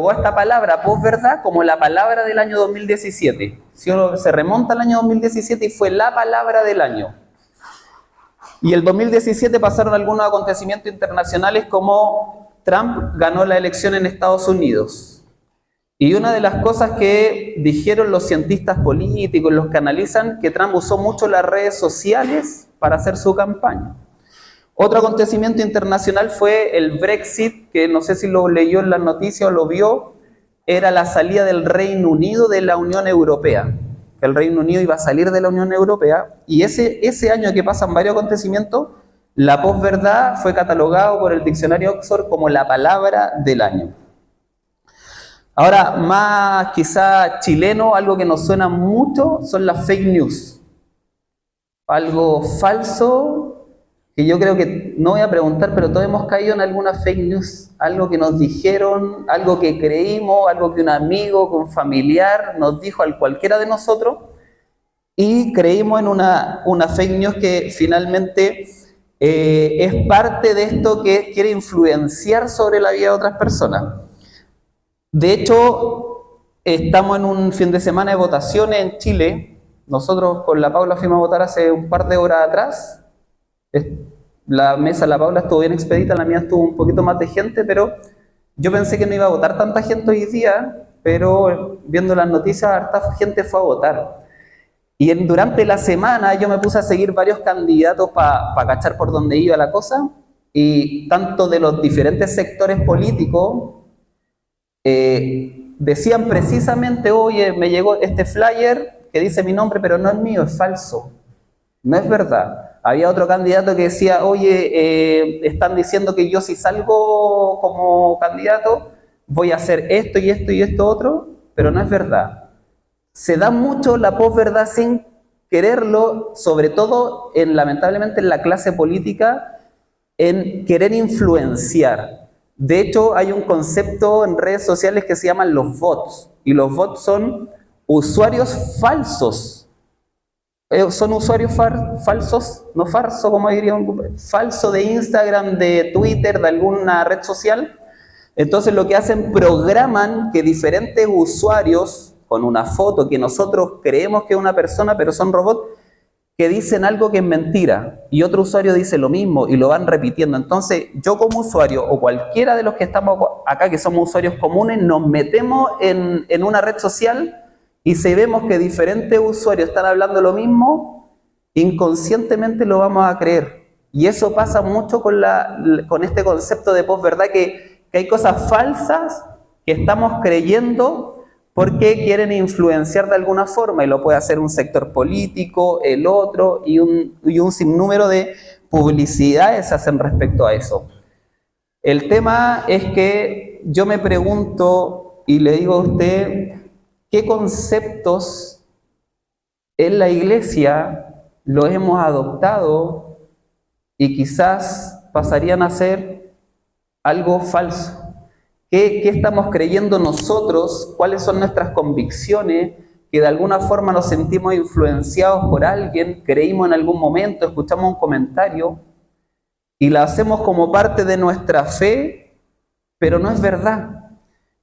catalogó esta palabra posverdad como la palabra del año 2017. Si uno se remonta al año 2017 y fue la palabra del año. Y el 2017 pasaron algunos acontecimientos internacionales como Trump ganó la elección en Estados Unidos. Y una de las cosas que dijeron los cientistas políticos, los que analizan, que Trump usó mucho las redes sociales para hacer su campaña. Otro acontecimiento internacional fue el Brexit, que no sé si lo leyó en las noticias o lo vio, era la salida del Reino Unido de la Unión Europea. Que el Reino Unido iba a salir de la Unión Europea, y ese año que pasan varios acontecimientos, la posverdad fue catalogado por el diccionario Oxford como la palabra del año. Ahora, más quizá chileno, algo que nos suena mucho, son las fake news. Algo falso, que yo creo que, no voy a preguntar, pero todos hemos caído en alguna fake news. Algo que nos dijeron, algo que creímos, algo que un amigo, que un familiar nos dijo a cualquiera de nosotros, y creímos en una fake news que finalmente es parte de esto que quiere influenciar sobre la vida de otras personas. De hecho, estamos en un fin de semana de votaciones en Chile. Nosotros con la Paula fuimos a votar hace un par de horas atrás. La mesa de la Paula estuvo bien expedita, la mía estuvo un poquito más de gente, pero yo pensé que no iba a votar tanta gente hoy día, pero viendo las noticias, harta gente fue a votar. Y durante la semana yo me puse a seguir varios candidatos para cachar por dónde iba la cosa, y tanto de los diferentes sectores políticos decían precisamente, oye, me llegó este flyer que dice mi nombre, pero no es mío, es falso, no es verdad. Había otro candidato que decía, oye, están diciendo que yo si salgo como candidato voy a hacer esto y esto y esto otro, pero no es verdad. Se da mucho la posverdad sin quererlo, sobre todo, lamentablemente, en la clase política, en querer influenciar. De hecho, hay un concepto en redes sociales que se llaman los bots, y los bots son usuarios falsos. Son usuarios falsos, no falso, como dirían, falso de Instagram, de Twitter, de alguna red social. Entonces lo que hacen, programan que diferentes usuarios, con una foto que nosotros creemos que es una persona, pero son robots, que dicen algo que es mentira, y otro usuario dice lo mismo, y lo van repitiendo. Entonces yo como usuario, o cualquiera de los que estamos acá, que somos usuarios comunes, nos metemos en una red social, y si vemos que diferentes usuarios están hablando lo mismo, inconscientemente lo vamos a creer. Y eso pasa mucho con este concepto de posverdad, que hay cosas falsas que estamos creyendo porque quieren influenciar de alguna forma, y lo puede hacer un sector político, el otro, y un sinnúmero de publicidades se hacen respecto a eso. El tema es que yo me pregunto, y le digo a usted, ¿qué conceptos en la iglesia los hemos adoptado y quizás pasarían a ser algo falso? ¿Qué estamos creyendo nosotros? ¿Cuáles son nuestras convicciones? Que de alguna forma nos sentimos influenciados por alguien, creímos en algún momento, escuchamos un comentario y la hacemos como parte de nuestra fe, pero no es verdad.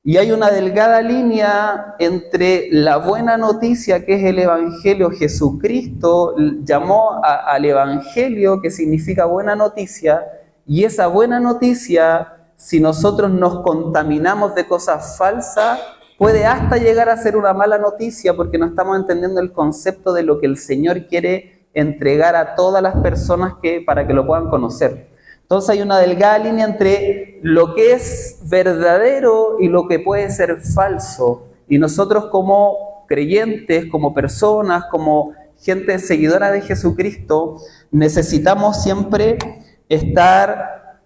Y hay una delgada línea entre la buena noticia, que es el Evangelio. Jesucristo llamó al Evangelio, que significa buena noticia, y esa buena noticia, si nosotros nos contaminamos de cosas falsas, puede hasta llegar a ser una mala noticia, porque no estamos entendiendo el concepto de lo que el Señor quiere entregar a todas las personas para que lo puedan conocer. Entonces hay una delgada línea entre lo que es verdadero y lo que puede ser falso. Y nosotros como creyentes, como personas, como gente seguidora de Jesucristo, necesitamos siempre estar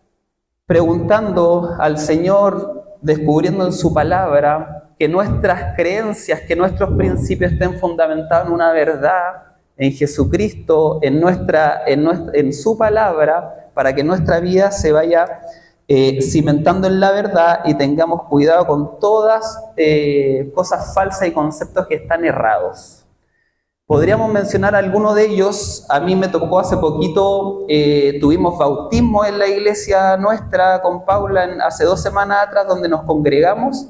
preguntando al Señor, descubriendo en su palabra, que nuestras creencias, que nuestros principios estén fundamentados en una verdad, en Jesucristo, en su palabra, para que nuestra vida se vaya cimentando en la verdad y tengamos cuidado con todas cosas falsas y conceptos que están errados. Podríamos mencionar algunos de ellos. A mí me tocó hace poquito, tuvimos bautismo en la iglesia nuestra con Paula hace 2 semanas atrás, donde nos congregamos,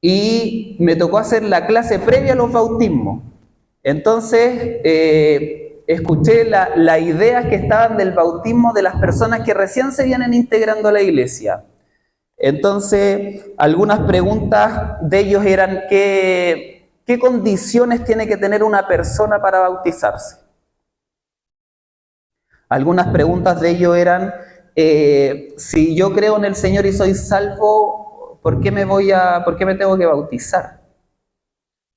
y me tocó hacer la clase previa a los bautismos. Entonces, escuché las ideas que estaban del bautismo de las personas que recién se vienen integrando a la iglesia. Entonces, algunas preguntas de ellos eran, ¿qué condiciones tiene que tener una persona para bautizarse? Algunas preguntas de ellos eran, si yo creo en el Señor y soy salvo, ¿por qué me tengo que bautizar?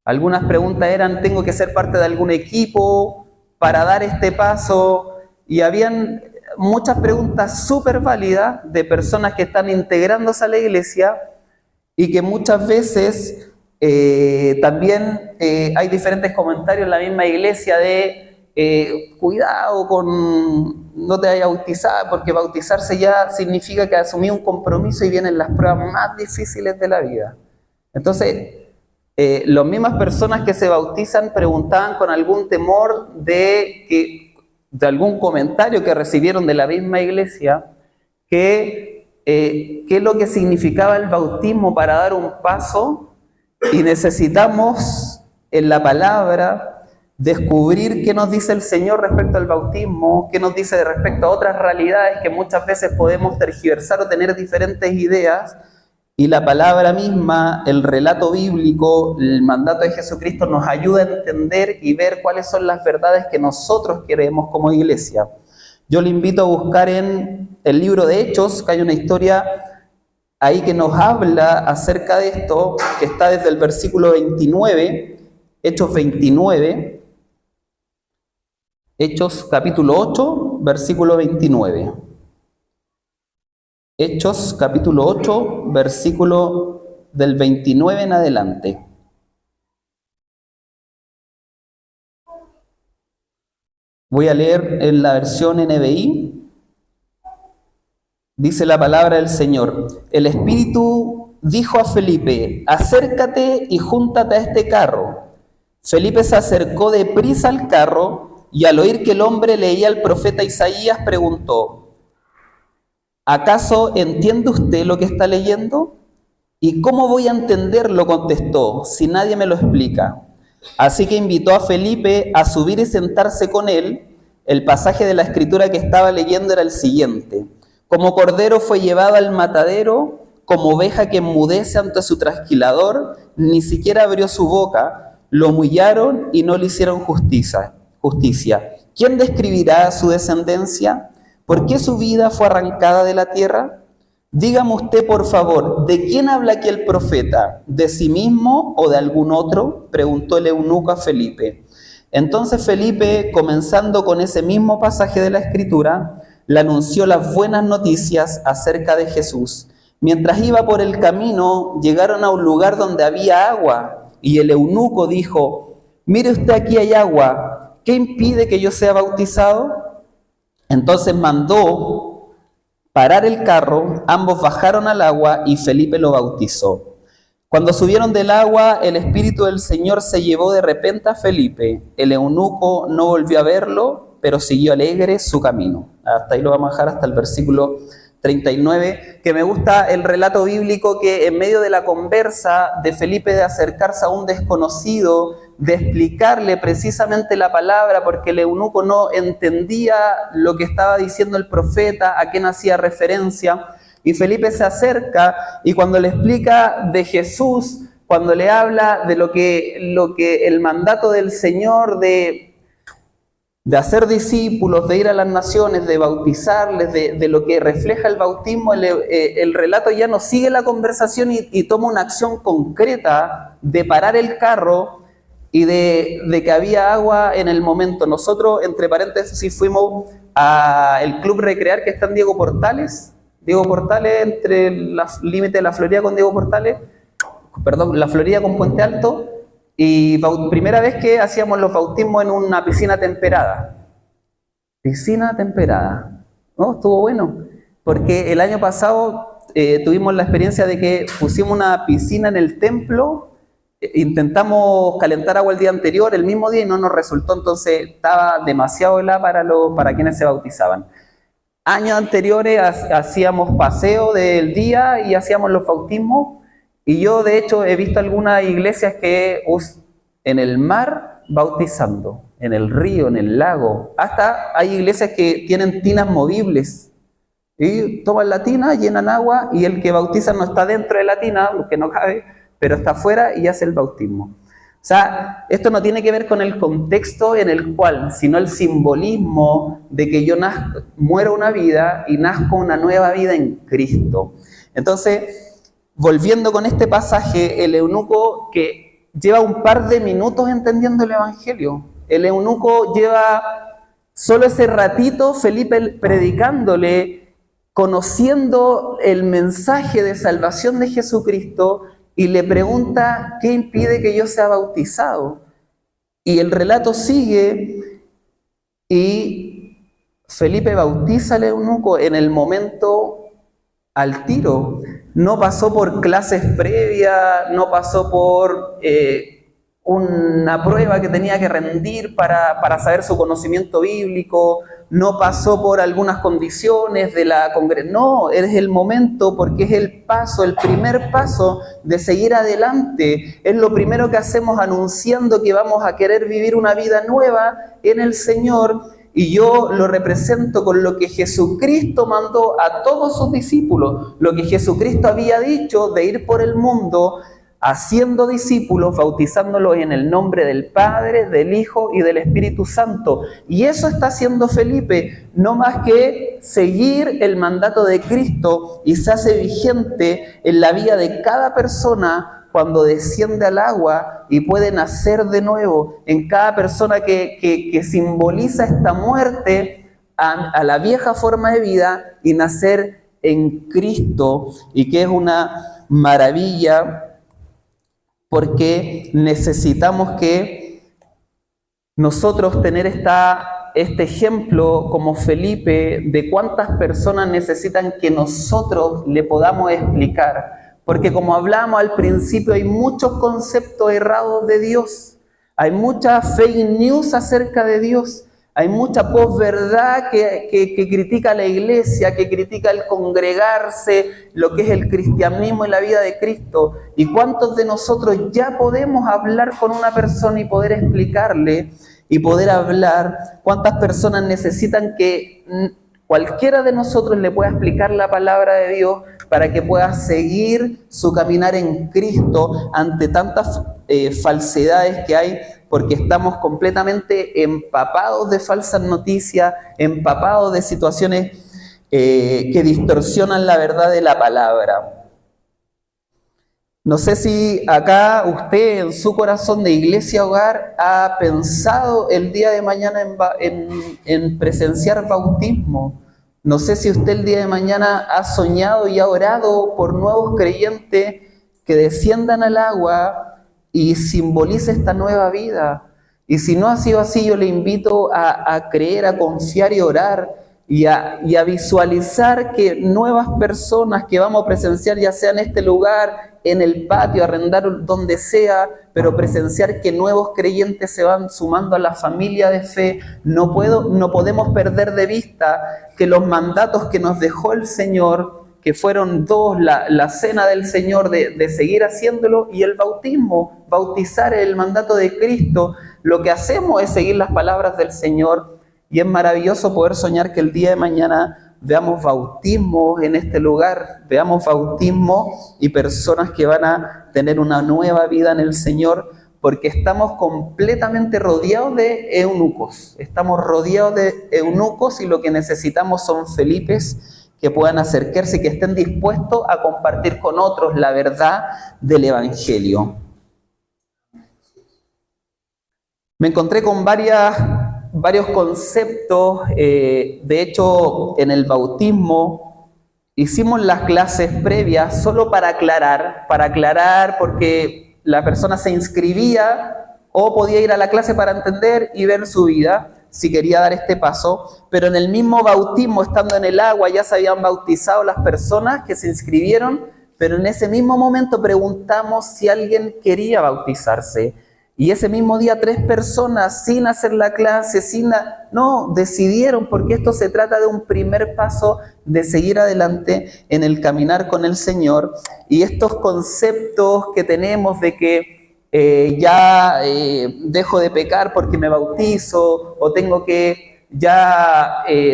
Algunas preguntas eran, ¿tengo que ser parte de algún equipo para dar este paso? Y habían muchas preguntas súper válidas de personas que están integrándose a la iglesia y que muchas veces también hay diferentes comentarios en la misma iglesia de cuidado con no te vayas a bautizar, porque bautizarse ya significa que asumí un compromiso y vienen las pruebas más difíciles de la vida. Entonces, las mismas personas que se bautizan preguntaban con algún temor de algún comentario que recibieron de la misma iglesia, qué es lo que significaba el bautismo para dar un paso, y necesitamos en la palabra descubrir qué nos dice el Señor respecto al bautismo, qué nos dice respecto a otras realidades que muchas veces podemos tergiversar o tener diferentes ideas. Y la palabra misma, el relato bíblico, el mandato de Jesucristo nos ayuda a entender y ver cuáles son las verdades que nosotros queremos como iglesia. Yo le invito a buscar en el libro de Hechos, que hay una historia ahí que nos habla acerca de esto, que está desde el versículo 29, Hechos 29, Hechos capítulo 8, versículo 29. Hechos capítulo 8, versículo del 29 en adelante. Voy a leer en la versión NBI. Dice la palabra del Señor: el Espíritu dijo a Felipe, acércate y júntate a este carro. Felipe se acercó deprisa al carro y al oír que el hombre leía al profeta Isaías preguntó, ¿acaso entiende usted lo que está leyendo? ¿Y cómo voy a entenderlo?, contestó, si nadie me lo explica. Así que invitó a Felipe a subir y sentarse con él. El pasaje de la escritura que estaba leyendo era el siguiente: como cordero fue llevado al matadero, como oveja que enmudece ante su trasquilador, ni siquiera abrió su boca, lo humillaron y no le hicieron justicia. ¿Quién describirá su descendencia? ¿Por qué su vida fue arrancada de la tierra? Dígame usted, por favor, ¿de quién habla aquí el profeta? ¿De sí mismo o de algún otro?, preguntó el eunuco a Felipe. Entonces Felipe, comenzando con ese mismo pasaje de la Escritura, le anunció las buenas noticias acerca de Jesús. Mientras iba por el camino, llegaron a un lugar donde había agua, y el eunuco dijo, mire usted, aquí hay agua, ¿qué impide que yo sea bautizado? Entonces mandó parar el carro, ambos bajaron al agua y Felipe lo bautizó. Cuando subieron del agua, el Espíritu del Señor se llevó de repente a Felipe. El eunuco no volvió a verlo, pero siguió alegre su camino. Hasta ahí lo vamos a dejar, hasta el versículo 39, que me gusta el relato bíblico que en medio de la conversa de Felipe de acercarse a un desconocido, de explicarle precisamente la palabra, porque el eunuco no entendía lo que estaba diciendo el profeta, a quién hacía referencia, y Felipe se acerca y cuando le explica de Jesús, cuando le habla de lo que el mandato del Señor de hacer discípulos, de ir a las naciones, de bautizarles, de lo que refleja el bautismo, el relato ya no sigue la conversación y toma una acción concreta de parar el carro y de que había agua en el momento. Nosotros, entre paréntesis, fuimos al Club Recrear que está en Diego Portales, entre los límites de la Florida con Diego Portales, perdón, la Florida con Puente Alto, y primera vez que hacíamos los bautismos en una piscina temperada. Piscina temperada. ¿No? Estuvo bueno, porque el año pasado tuvimos la experiencia de que pusimos una piscina en el templo, intentamos calentar agua el día anterior, el mismo día, y no nos resultó, entonces estaba demasiado helada para quienes se bautizaban. Años anteriores hacíamos paseo del día y hacíamos los bautismos, Y yo, de hecho, he visto algunas iglesias que en el mar bautizando, en el río, en el lago. Hasta hay iglesias que tienen tinas movibles. Y toman la tina, llenan agua y el que bautiza no está dentro de la tina, porque no cabe, pero está afuera y hace el bautismo. O sea, esto no tiene que ver con el contexto en el cual, sino el simbolismo de que yo muero una vida y nazco una nueva vida en Cristo. Entonces, volviendo con este pasaje, el eunuco que lleva un par de minutos entendiendo el Evangelio, el eunuco lleva solo ese ratito Felipe predicándole, conociendo el mensaje de salvación de Jesucristo, y le pregunta, ¿qué impide que yo sea bautizado? Y el relato sigue y Felipe bautiza al eunuco en el momento al tiro. No pasó por clases previas, no pasó por una prueba que tenía que rendir para saber su conocimiento bíblico, no pasó por algunas condiciones de la congregación. No, es el momento porque es el paso, el primer paso de seguir adelante. Es lo primero que hacemos anunciando que vamos a querer vivir una vida nueva en el Señor. Y yo lo represento con lo que Jesucristo mandó a todos sus discípulos, lo que Jesucristo había dicho de ir por el mundo haciendo discípulos, bautizándolos en el nombre del Padre, del Hijo y del Espíritu Santo. Y eso está haciendo Felipe, no más que seguir el mandato de Cristo, y se hace vigente en la vida de cada persona cuando desciende al agua y puede nacer de nuevo, en cada persona que simboliza esta muerte a la vieja forma de vida y nacer en Cristo, y que es una maravilla, porque necesitamos que nosotros tener este ejemplo como Felipe de cuántas personas necesitan que nosotros le podamos explicar. Porque como hablamos al principio, hay muchos conceptos errados de Dios. Hay mucha fake news acerca de Dios. Hay mucha posverdad que critica a la iglesia, que critica el congregarse, lo que es el cristianismo y la vida de Cristo. ¿Y cuántos de nosotros ya podemos hablar con una persona y poder explicarle y poder hablar? ¿Cuántas personas necesitan que cualquiera de nosotros le pueda explicar la palabra de Dios para que pueda seguir su caminar en Cristo ante tantas falsedades que hay? Porque estamos completamente empapados de falsas noticias, empapados de situaciones que distorsionan la verdad de la palabra. No sé si acá usted en su corazón de iglesia hogar ha pensado el día de mañana en presenciar bautismo. No sé si usted el día de mañana ha soñado y ha orado por nuevos creyentes que desciendan al agua y simboliza esta nueva vida. Y si no ha sido así, yo le invito a creer, a confiar y orar y a visualizar que nuevas personas que vamos a presenciar, ya sea en este lugar, en el patio, arrendar donde sea, pero presenciar que nuevos creyentes se van sumando a la familia de fe. No podemos perder de vista que los mandatos que nos dejó el Señor, que fueron dos, la cena del Señor de seguir haciéndolo, y el bautismo, bautizar el mandato de Cristo. Lo que hacemos es seguir las palabras del Señor, y es maravilloso poder soñar que el día de mañana veamos bautismos en este lugar, veamos bautismo y personas que van a tener una nueva vida en el Señor, porque estamos completamente rodeados de eunucos, estamos rodeados de eunucos, y lo que necesitamos son Felipes que puedan acercarse y que estén dispuestos a compartir con otros la verdad del Evangelio. Me encontré con varios conceptos. De hecho, en el bautismo hicimos las clases previas solo para aclarar, porque la persona se inscribía o podía ir a la clase para entender y ver su vida, si quería dar este paso. Pero en el mismo bautismo, estando en el agua, ya se habían bautizado las personas que se inscribieron, pero en ese mismo momento preguntamos si alguien quería bautizarse. Y ese mismo día 3 personas, sin hacer la clase, no, decidieron, porque esto se trata de un primer paso de seguir adelante en el caminar con el Señor. Y estos conceptos que tenemos de que dejo de pecar porque me bautizo, o tengo que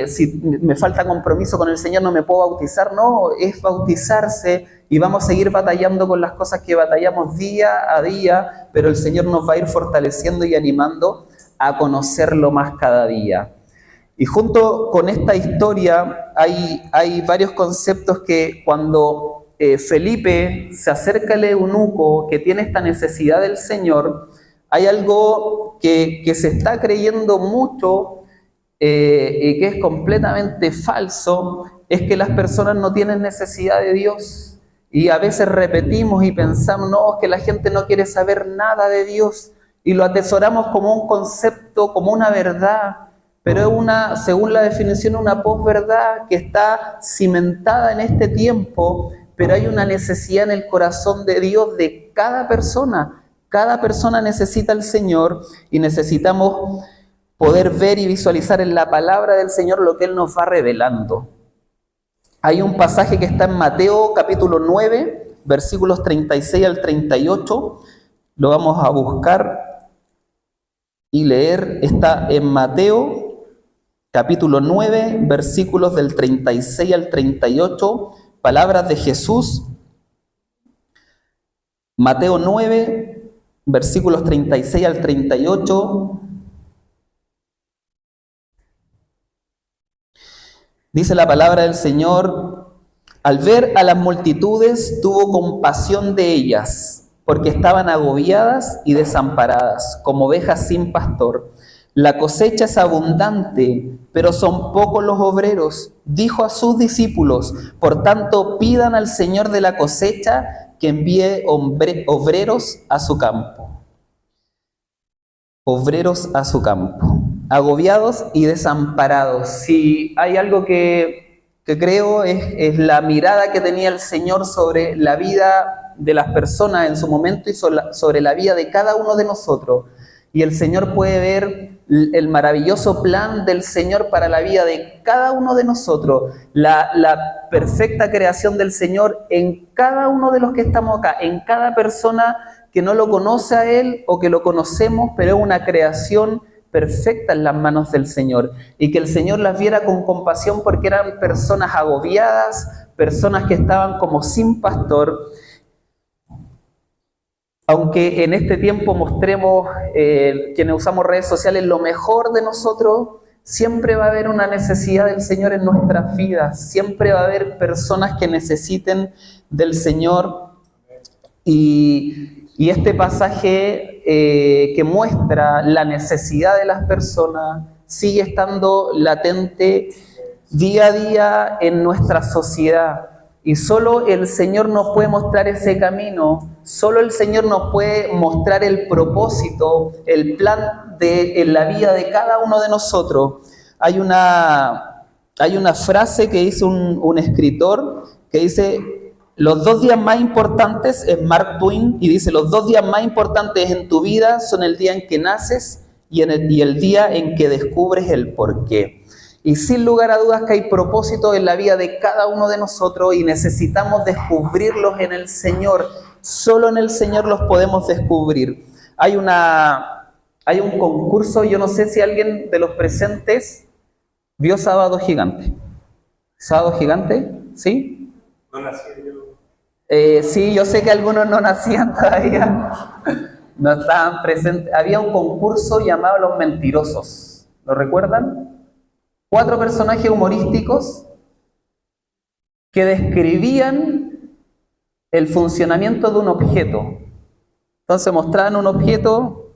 si me falta compromiso con el Señor no me puedo bautizar, no, es bautizarse. Y vamos a seguir batallando con las cosas que batallamos día a día, pero el Señor nos va a ir fortaleciendo y animando a conocerlo más cada día. Y junto con esta historia hay varios conceptos que cuando Felipe se acerca al eunuco que tiene esta necesidad del Señor, hay algo que se está creyendo mucho y que es completamente falso, es que las personas no tienen necesidad de Dios. Y a veces repetimos y pensamos, no, es que la gente no quiere saber nada de Dios. Y lo atesoramos como un concepto, como una verdad. Pero es según la definición, una posverdad que está cimentada en este tiempo. Pero hay una necesidad en el corazón de Dios de cada persona. Cada persona necesita al Señor y necesitamos poder ver y visualizar en la palabra del Señor lo que Él nos va revelando. Hay un pasaje que está en Mateo capítulo 9, versículos 36 al 38. Lo vamos a buscar y leer. Está en Mateo capítulo 9, versículos del 36 al 38. Palabras de Jesús. Mateo 9, versículos 36 al 38. Dice la palabra del Señor: al ver a las multitudes, tuvo compasión de ellas, porque estaban agobiadas y desamparadas, como ovejas sin pastor. La cosecha es abundante, pero son pocos los obreros. Dijo a sus discípulos: por tanto, pidan al Señor de la cosecha que envíe obreros a su campo. Obreros a su campo. Agobiados y desamparados. Si hay algo que creo es la mirada que tenía el Señor sobre la vida de las personas en su momento y sobre la vida de cada uno de nosotros. Y el Señor puede ver el maravilloso plan del Señor para la vida de cada uno de nosotros, la perfecta creación del Señor en cada uno de los que estamos acá, en cada persona que no lo conoce a Él o que lo conocemos, pero es una creación perfecta en las manos del Señor, y que el Señor las viera con compasión porque eran personas agobiadas, personas que estaban como sin pastor. Aunque en este tiempo mostremos, quienes usamos redes sociales, lo mejor de nosotros, siempre va a haber una necesidad del Señor en nuestras vidas, siempre va a haber personas que necesiten del Señor. Y este pasaje que muestra la necesidad de las personas sigue estando latente día a día en nuestra sociedad. Y solo el Señor nos puede mostrar ese camino, solo el Señor nos puede mostrar el propósito, el plan en la vida de cada uno de nosotros. Hay una frase que dice un escritor que dice: los 2 días más importantes, es Mark Twain, y dice: los 2 días más importantes en tu vida son el día en que naces y el día en que descubres el porqué. Y sin lugar a dudas que hay propósito en la vida de cada uno de nosotros y necesitamos descubrirlos en el Señor. Solo en el Señor los podemos descubrir. Hay un concurso, yo no sé si alguien de los presentes vio Sábado Gigante. ¿Sábado Gigante? ¿Sí? No nací yo. Sí, yo sé que algunos no nacían todavía, no estaban presentes. Había un concurso llamado Los Mentirosos, ¿lo recuerdan? 4 personajes humorísticos que describían el funcionamiento de un objeto. Entonces mostraban un objeto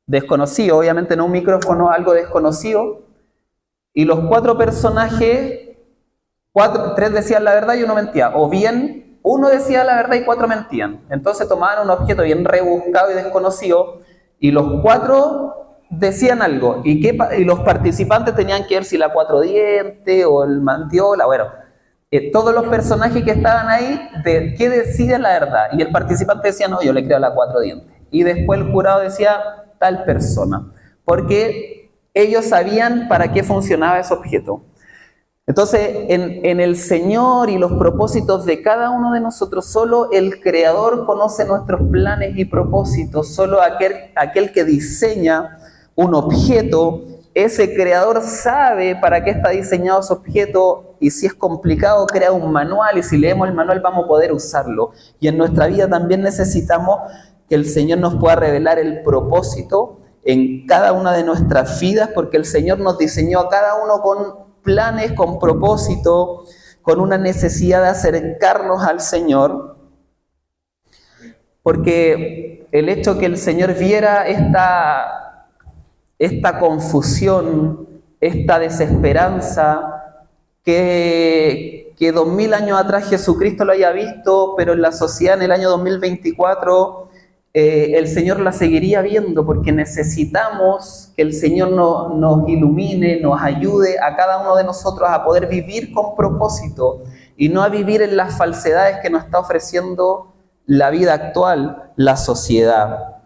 desconocido, obviamente no un micrófono, algo desconocido, y los 4 personajes, 3 decían la verdad y uno mentía, o bien uno decía la verdad y 4 mentían. Entonces tomaban un objeto bien rebuscado y desconocido y los 4 decían algo. Y los participantes tenían que ver si la 4 dientes o el mandiola, bueno. Todos los personajes que estaban ahí, ¿qué deciden la verdad? Y el participante decía: no, yo le creo a la 4 dientes. y después el jurado decía tal persona, porque ellos sabían para qué funcionaba ese objeto. Entonces, en el Señor y los propósitos de cada uno de nosotros, solo el Creador conoce nuestros planes y propósitos, solo aquel que diseña un objeto, ese Creador sabe para qué está diseñado ese objeto, y si es complicado, crea un manual, y si leemos el manual vamos a poder usarlo. Y en nuestra vida también necesitamos que el Señor nos pueda revelar el propósito en cada una de nuestras vidas, porque el Señor nos diseñó a cada uno con planes, con propósito, con una necesidad de acercarnos al Señor, porque el hecho que el Señor viera esta confusión, esta desesperanza, que 2000 años atrás Jesucristo lo haya visto, pero en la sociedad en el año 2024 el Señor la seguiría viendo, porque necesitamos que el Señor nos ilumine, nos ayude a cada uno de nosotros a poder vivir con propósito y no a vivir en las falsedades que nos está ofreciendo la vida actual, la sociedad.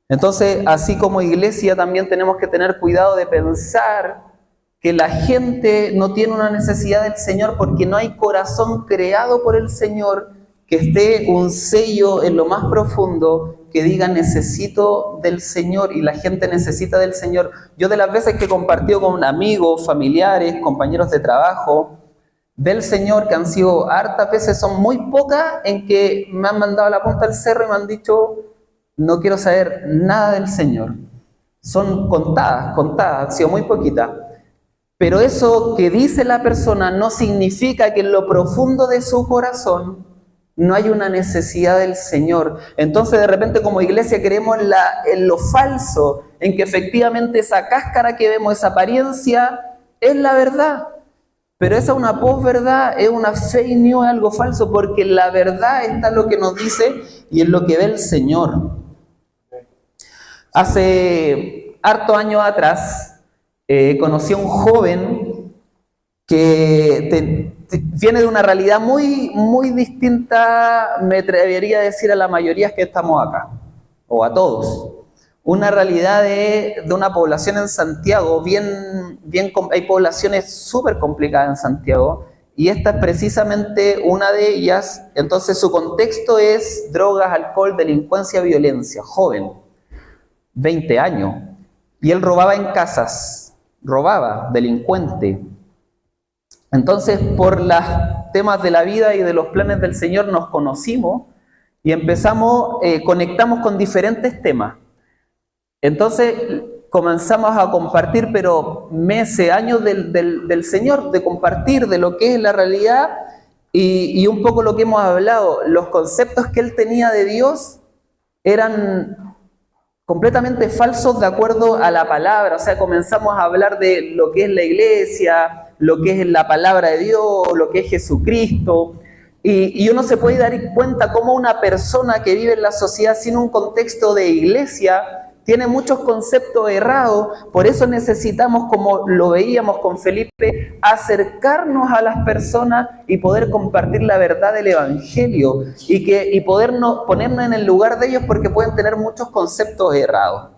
Entonces, así como iglesia también tenemos que tener cuidado de pensar que la gente no tiene una necesidad del Señor porque no hay corazón creado por el Señor que esté un sello en lo más profundo que diga necesito del Señor, y la gente necesita del Señor. Yo de las veces que he compartido con amigos, familiares, compañeros de trabajo del Señor, que han sido hartas veces, son muy pocas en que me han mandado a la punta del cerro y me han dicho no quiero saber nada del Señor. Son contadas, han sido muy poquitas. Pero eso que dice la persona no significa que en lo profundo de su corazón no hay una necesidad del Señor. Entonces de repente como iglesia creemos en lo falso, en que efectivamente esa cáscara que vemos, esa apariencia, es la verdad. Pero esa es una posverdad, es una fake news, es algo falso, porque la verdad está en lo que nos dice y en lo que ve el Señor. Hace hartos años atrás conocí a un joven que viene de una realidad muy, muy distinta, me atrevería a decir, a la mayoría que estamos acá, o a todos. Una realidad de una población en Santiago, hay poblaciones súper complicadas en Santiago, y esta es precisamente una de ellas. Entonces su contexto es drogas, alcohol, delincuencia, violencia, joven, 20 años, y él robaba en casas, delincuente. Entonces, por los temas de la vida y de los planes del Señor nos conocimos y conectamos con diferentes temas. Entonces, comenzamos a compartir, pero meses, años del Señor, de compartir de lo que es la realidad y un poco lo que hemos hablado. Los conceptos que él tenía de Dios eran completamente falsos de acuerdo a la palabra. O sea, comenzamos a hablar de lo que es la iglesia, lo que es la palabra de Dios, lo que es Jesucristo, y uno se puede dar cuenta cómo una persona que vive en la sociedad sin un contexto de iglesia tiene muchos conceptos errados. Por eso necesitamos, como lo veíamos con Felipe, acercarnos a las personas y poder compartir la verdad del Evangelio y podernos ponernos en el lugar de ellos, porque pueden tener muchos conceptos errados.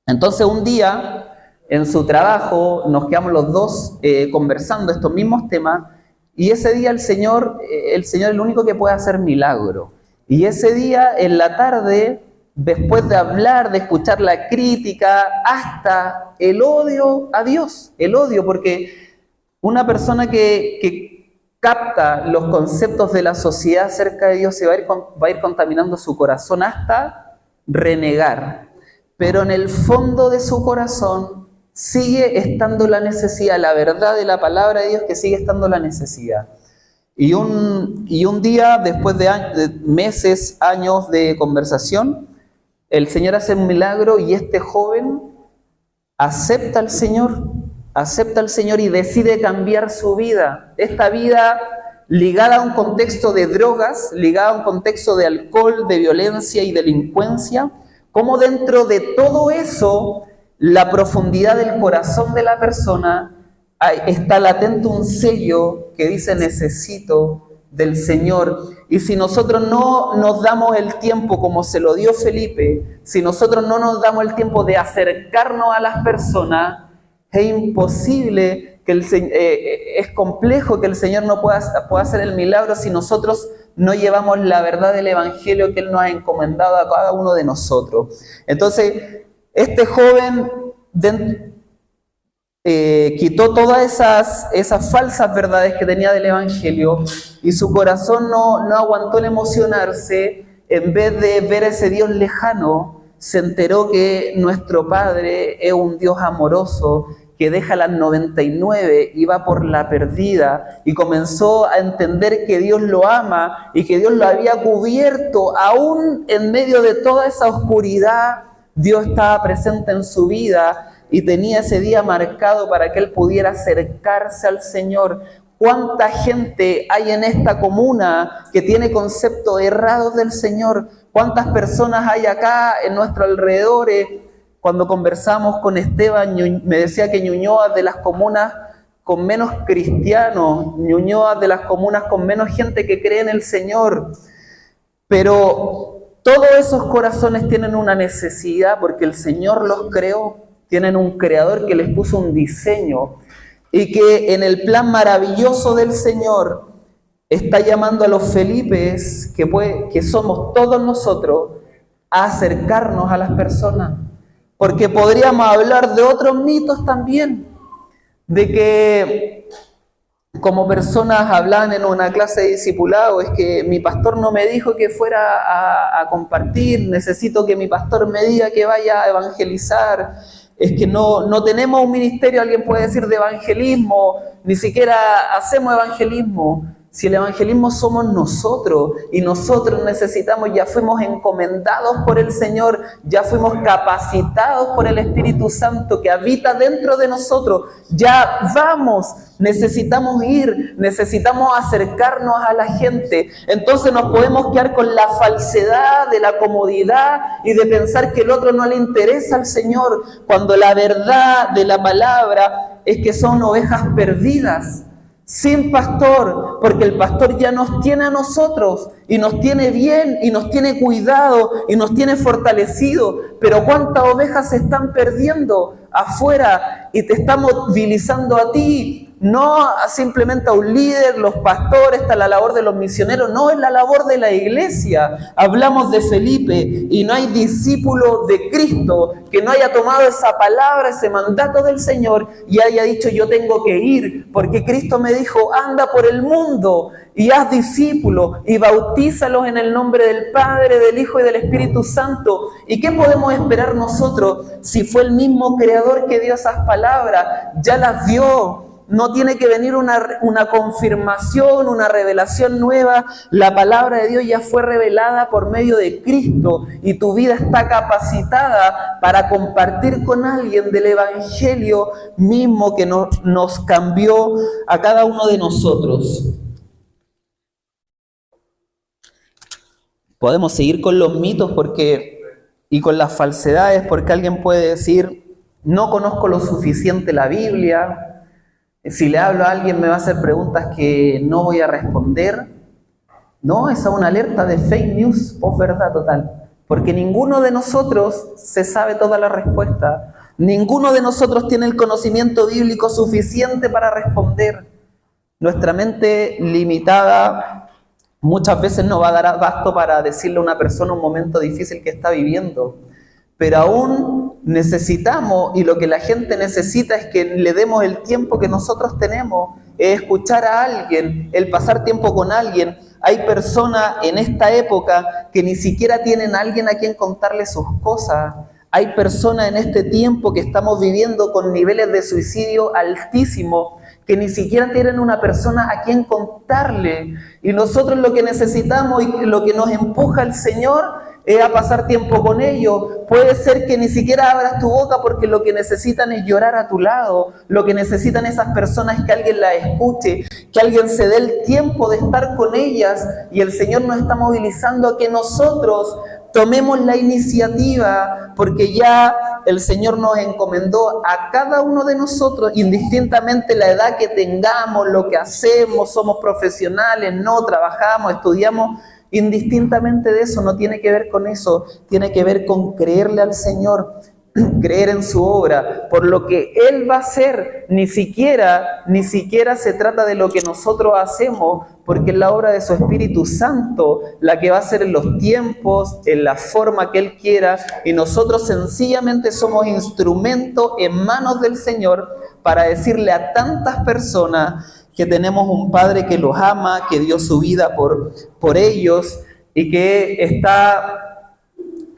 Entonces un día en su trabajo nos quedamos los dos conversando estos mismos temas, y ese día el Señor es el único que puede hacer milagro. Y ese día en la tarde, después de hablar, de escuchar la crítica, hasta el odio a Dios, el odio, porque una persona que capta los conceptos de la sociedad acerca de Dios se va a ir contaminando su corazón hasta renegar. Pero en el fondo de su corazón sigue estando la necesidad, la verdad de la palabra de Dios, que sigue estando la necesidad. Y un día, después de meses, años de conversación, el Señor hace un milagro y este joven acepta al Señor y decide cambiar su vida. Esta vida ligada a un contexto de drogas, ligada a un contexto de alcohol, de violencia y delincuencia, como dentro de todo eso, la profundidad del corazón de la persona, está latente un sello que dice necesito del Señor. Y si nosotros no nos damos el tiempo como se lo dio Felipe, si nosotros no nos damos el tiempo de acercarnos a las personas, es imposible es complejo que el Señor no pueda hacer el milagro si nosotros no llevamos la verdad del Evangelio que Él nos ha encomendado a cada uno de nosotros. Entonces, este joven quitó todas esas falsas verdades que tenía del Evangelio y su corazón no aguantó el emocionarse. En vez de ver a ese Dios lejano, se enteró que nuestro Padre es un Dios amoroso que deja las 99 y va por la perdida, y comenzó a entender que Dios lo ama y que Dios lo había cubierto. Aún en medio de toda esa oscuridad, Dios estaba presente en su vida y tenía ese día marcado para que él pudiera acercarse al Señor. ¿Cuánta gente hay en esta comuna que tiene conceptos errados del Señor? ¿Cuántas personas hay acá en nuestro alrededor? Cuando conversamos con Esteban, me decía que Ñuñoa, de las comunas con menos cristianos, Ñuñoa, de las comunas con menos gente que cree en el Señor. Pero todos esos corazones tienen una necesidad porque el Señor los creó, tienen un creador que les puso un diseño y que en el plan maravilloso del Señor está llamando a los Felipes, que somos todos nosotros, a acercarnos a las personas. Porque podríamos hablar de otros mitos también, de que como personas hablan en una clase de discipulado, es que mi pastor no me dijo que fuera a compartir, necesito que mi pastor me diga que vaya a evangelizar, es que no tenemos un ministerio, alguien puede decir, de evangelismo, ni siquiera hacemos evangelismo. Si el evangelismo somos nosotros y nosotros necesitamos, ya fuimos encomendados por el Señor, ya fuimos capacitados por el Espíritu Santo que habita dentro de nosotros, ya vamos, necesitamos ir, necesitamos acercarnos a la gente. Entonces nos podemos quedar con la falsedad de la comodidad y de pensar que el otro no le interesa al Señor, cuando la verdad de la palabra es que son ovejas perdidas, sin pastor, porque el pastor ya nos tiene a nosotros y nos tiene bien y nos tiene cuidado y nos tiene fortalecido. Pero ¿cuántas ovejas se están perdiendo afuera y te están movilizando a ti? No simplemente a un líder, los pastores, está la labor de los misioneros, no, es la labor de la iglesia. Hablamos de Felipe y no hay discípulo de Cristo que no haya tomado esa palabra, ese mandato del Señor y haya dicho yo tengo que ir, porque Cristo me dijo anda por el mundo y haz discípulos y bautízalos en el nombre del Padre, del Hijo y del Espíritu Santo. ¿Y qué podemos esperar nosotros si fue el mismo Creador que dio esas palabras? Ya las dio. No tiene que venir una confirmación, una revelación nueva. La palabra de Dios ya fue revelada por medio de Cristo y tu vida está capacitada para compartir con alguien del Evangelio mismo que nos cambió a cada uno de nosotros. Podemos seguir con los mitos y con las falsedades, porque alguien puede decir, no conozco lo suficiente la Biblia. Si le hablo a alguien me va a hacer preguntas que no voy a responder. No, esa es una alerta de fake news, posverdad total. Porque ninguno de nosotros se sabe toda la respuesta. Ninguno de nosotros tiene el conocimiento bíblico suficiente para responder. Nuestra mente limitada muchas veces no va a dar abasto para decirle a una persona un momento difícil que está viviendo. Pero aún necesitamos, y lo que la gente necesita es que le demos el tiempo que nosotros tenemos, es escuchar a alguien, el pasar tiempo con alguien. Hay personas en esta época que ni siquiera tienen a alguien a quien contarle sus cosas. Hay personas en este tiempo que estamos viviendo con niveles de suicidio altísimos, que ni siquiera tienen una persona a quien contarle. Y nosotros lo que necesitamos y lo que nos empuja el Señor es a pasar tiempo con ellos. Puede ser que ni siquiera abras tu boca porque lo que necesitan es llorar a tu lado. Lo que necesitan esas personas es que alguien las escuche, que alguien se dé el tiempo de estar con ellas. Y el Señor nos está movilizando a que nosotros tomemos la iniciativa, porque ya el Señor nos encomendó a cada uno de nosotros, indistintamente la edad que tengamos, lo que hacemos, somos profesionales, no trabajamos, estudiamos, indistintamente de eso, no tiene que ver con eso, tiene que ver con creerle al Señor, creer en su obra, por lo que Él va a hacer, ni siquiera se trata de lo que nosotros hacemos, porque es la obra de su Espíritu Santo, la que va a hacer en los tiempos, en la forma que Él quiera, y nosotros sencillamente somos instrumentos en manos del Señor para decirle a tantas personas que tenemos un Padre que los ama, que dio su vida por ellos, y que está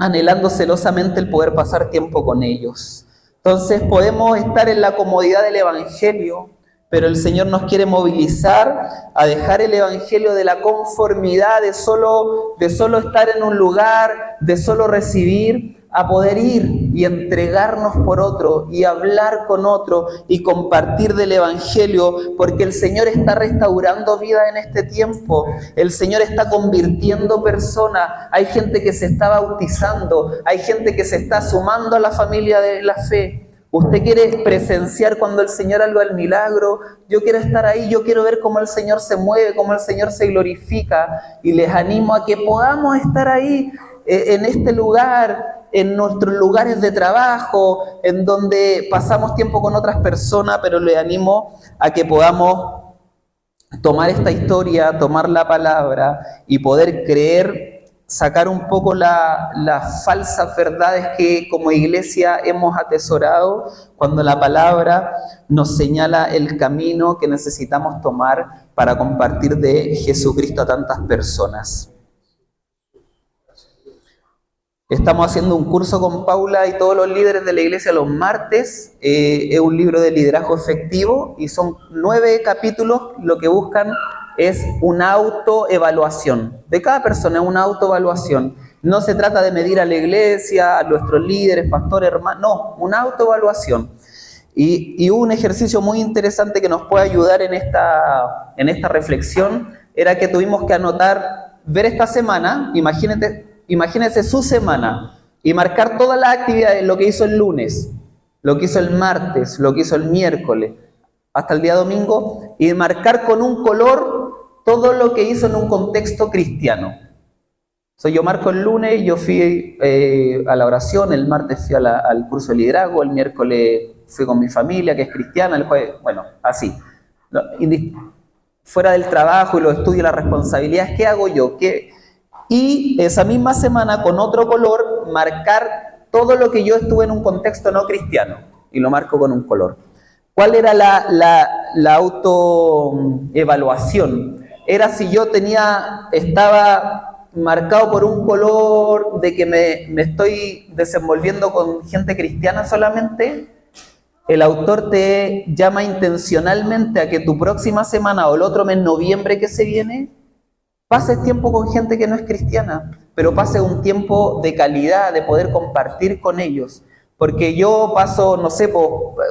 anhelando celosamente el poder pasar tiempo con ellos. Entonces podemos estar en la comodidad del Evangelio, pero el Señor nos quiere movilizar a dejar el Evangelio de la conformidad, de solo estar en un lugar, de solo recibir, a poder ir y entregarnos por otro y hablar con otro y compartir del Evangelio, porque el Señor está restaurando vida en este tiempo, el Señor está convirtiendo personas, hay gente que se está bautizando, hay gente que se está sumando a la familia de la fe. Usted quiere presenciar cuando el Señor haga el milagro, yo quiero estar ahí, yo quiero ver cómo el Señor se mueve, cómo el Señor se glorifica, y les animo a que podamos estar ahí en este lugar, en nuestros lugares de trabajo, en donde pasamos tiempo con otras personas, pero les animo a que podamos tomar esta historia, tomar la palabra y poder creer, sacar un poco las falsas verdades que como iglesia hemos atesorado, cuando la palabra nos señala el camino que necesitamos tomar para compartir de Jesucristo a tantas personas. Estamos haciendo un curso con Paula y todos los líderes de la iglesia los martes. Es un libro de liderazgo efectivo y son 9 capítulos. Lo que buscan es una autoevaluación. De cada persona es una autoevaluación. No se trata de medir a la iglesia, a nuestros líderes, pastores, hermanos. No, una autoevaluación. Y un ejercicio muy interesante que nos puede ayudar en esta reflexión era que tuvimos que anotar, ver esta semana, imagínense su semana y marcar todas las actividades, lo que hizo el lunes, lo que hizo el martes, lo que hizo el miércoles, hasta el día domingo, y marcar con un color todo lo que hizo en un contexto cristiano. Yo marco el lunes, yo fui a la oración, el martes fui al curso de liderazgo, el miércoles fui con mi familia, que es cristiana, el jueves, bueno, así. Fuera del trabajo y los estudios, las responsabilidades, ¿qué hago yo? Y esa misma semana, con otro color, marcar todo lo que yo estuve en un contexto no cristiano. Y lo marco con un color. ¿Cuál era la autoevaluación? Era si yo estaba marcado por un color de que me estoy desenvolviendo con gente cristiana solamente. El autor te llama intencionalmente a que tu próxima semana o el otro mes, noviembre que se viene, pases tiempo con gente que no es cristiana, pero pases un tiempo de calidad, de poder compartir con ellos. Porque yo paso, no sé,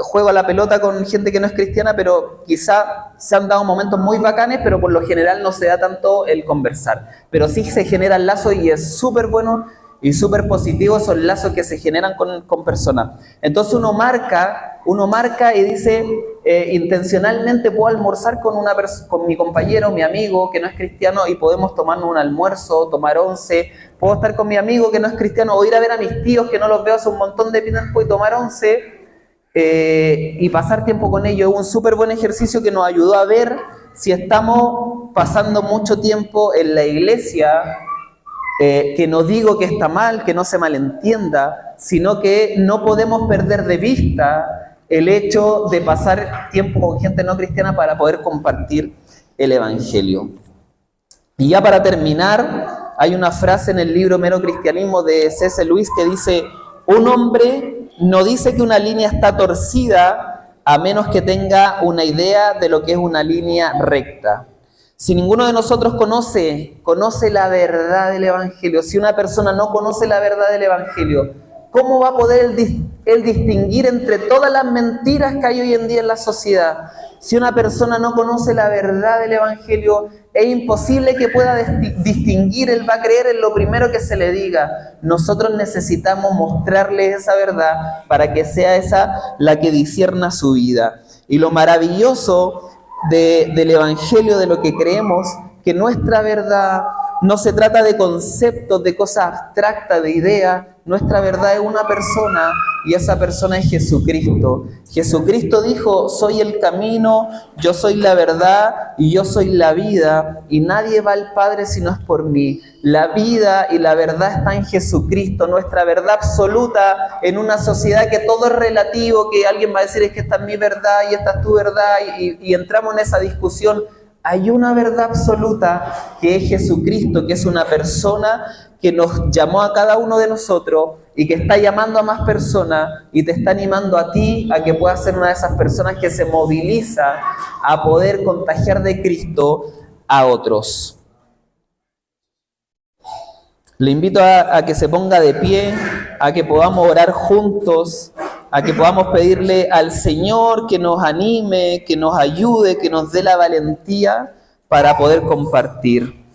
juego a la pelota con gente que no es cristiana, pero quizá se han dado momentos muy bacanes, pero por lo general no se da tanto el conversar. Pero sí se generan lazos y es súper bueno y súper positivo esos lazos que se generan con personas. Entonces uno marca y dice, intencionalmente puedo almorzar con mi compañero, mi amigo que no es cristiano y podemos tomarnos un almuerzo, tomar once. Puedo estar con mi amigo que no es cristiano o ir a ver a mis tíos que no los veo hace un montón de tiempo y tomar once y pasar tiempo con ellos. Es un súper buen ejercicio que nos ayudó a ver si estamos pasando mucho tiempo en la iglesia. Que no digo que está mal, que no se malentienda, sino que no podemos perder de vista el hecho de pasar tiempo con gente no cristiana para poder compartir el Evangelio. Y ya para terminar, hay una frase en el libro Mero Cristianismo de C.S. Lewis que dice: un hombre no dice que una línea está torcida a menos que tenga una idea de lo que es una línea recta. Si ninguno de nosotros conoce la verdad del Evangelio, si una persona no conoce la verdad del Evangelio, ¿cómo va a poder él distinguir entre todas las mentiras que hay hoy en día en la sociedad? Si una persona no conoce la verdad del Evangelio, es imposible que pueda distinguir, él va a creer en lo primero que se le diga. Nosotros necesitamos mostrarle esa verdad para que sea esa la que discierna su vida. Y lo maravilloso del Evangelio, de lo que creemos, que nuestra verdad no se trata de conceptos, de cosas abstractas, de ideas. Nuestra verdad es una persona y esa persona es Jesucristo. Jesucristo dijo, soy el camino, yo soy la verdad y yo soy la vida y nadie va al Padre si no es por mí. La vida y la verdad está en Jesucristo, nuestra verdad absoluta en una sociedad que todo es relativo, que alguien va a decir es que esta es mi verdad y esta es tu verdad y entramos en esa discusión. Hay una verdad absoluta que es Jesucristo, que es una persona que nos llamó a cada uno de nosotros y que está llamando a más personas y te está animando a ti a que puedas ser una de esas personas que se moviliza a poder contagiar de Cristo a otros. Le invito a que se ponga de pie, a que podamos orar juntos, a que podamos pedirle al Señor que nos anime, que nos ayude, que nos dé la valentía para poder compartir.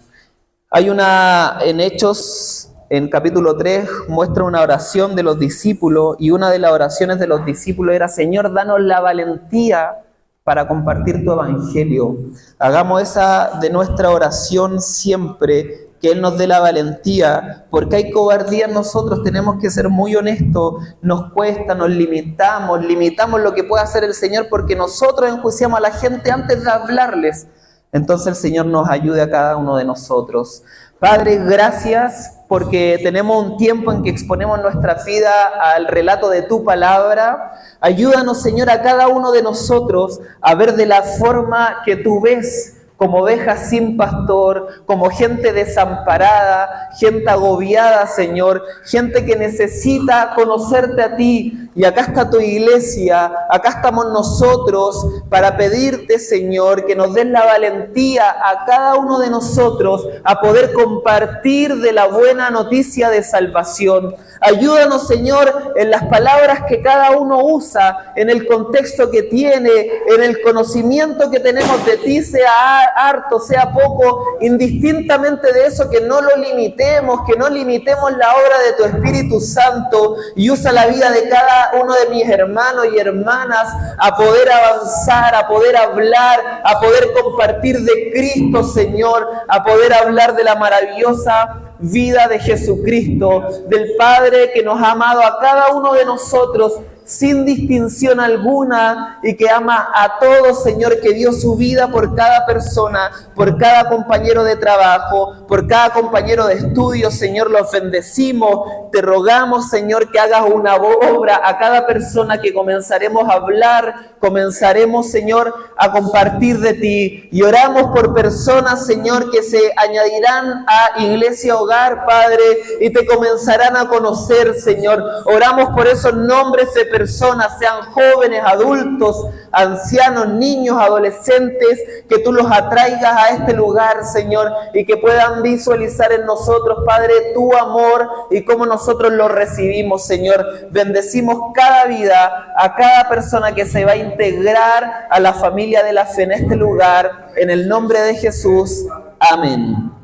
Hay en Hechos, en capítulo 3, muestra una oración de los discípulos y una de las oraciones de los discípulos era: Señor, danos la valentía para compartir tu evangelio. Hagamos esa de nuestra oración siempre, que Él nos dé la valentía, porque hay cobardía en nosotros, tenemos que ser muy honestos, nos cuesta, nos limitamos lo que puede hacer el Señor porque nosotros enjuiciamos a la gente antes de hablarles. Entonces el Señor nos ayude a cada uno de nosotros. Padre, gracias porque tenemos un tiempo en que exponemos nuestra vida al relato de tu palabra. Ayúdanos, Señor, a cada uno de nosotros a ver de la forma que tú ves, como ovejas sin pastor, como gente desamparada, gente agobiada, Señor, gente que necesita conocerte a ti. Y acá está tu iglesia, acá estamos nosotros para pedirte, Señor, que nos des la valentía a cada uno de nosotros a poder compartir de la buena noticia de salvación. Ayúdanos, Señor, en las palabras que cada uno usa, en el contexto que tiene, en el conocimiento que tenemos de ti, sea harto, sea poco, indistintamente de eso, que no lo limitemos, que no limitemos la obra de tu Espíritu Santo, y usa la vida de cada uno de mis hermanos y hermanas a poder avanzar, a poder hablar, a poder compartir de Cristo, Señor, a poder hablar de la maravillosa vida de Jesucristo, del Padre que nos ha amado a cada uno de nosotros sin distinción alguna y que ama a todos, Señor, que dio su vida por cada persona, por cada compañero de trabajo, por cada compañero de estudio. Señor, los bendecimos, te rogamos, Señor, que hagas una obra a cada persona que comenzaremos a hablar, comenzaremos, Señor, a compartir de ti, y oramos por personas, Señor, que se añadirán a Iglesia Hogar, Padre, y te comenzarán a conocer, Señor. Oramos por esos nombres de personas, sean jóvenes, adultos, ancianos, niños, adolescentes, que tú los atraigas a este lugar, Señor, y que puedan visualizar en nosotros, Padre, tu amor y cómo nosotros lo recibimos, Señor. Bendecimos cada vida, a cada persona que se va a integrar a la familia de la fe en este lugar, en el nombre de Jesús. Amén.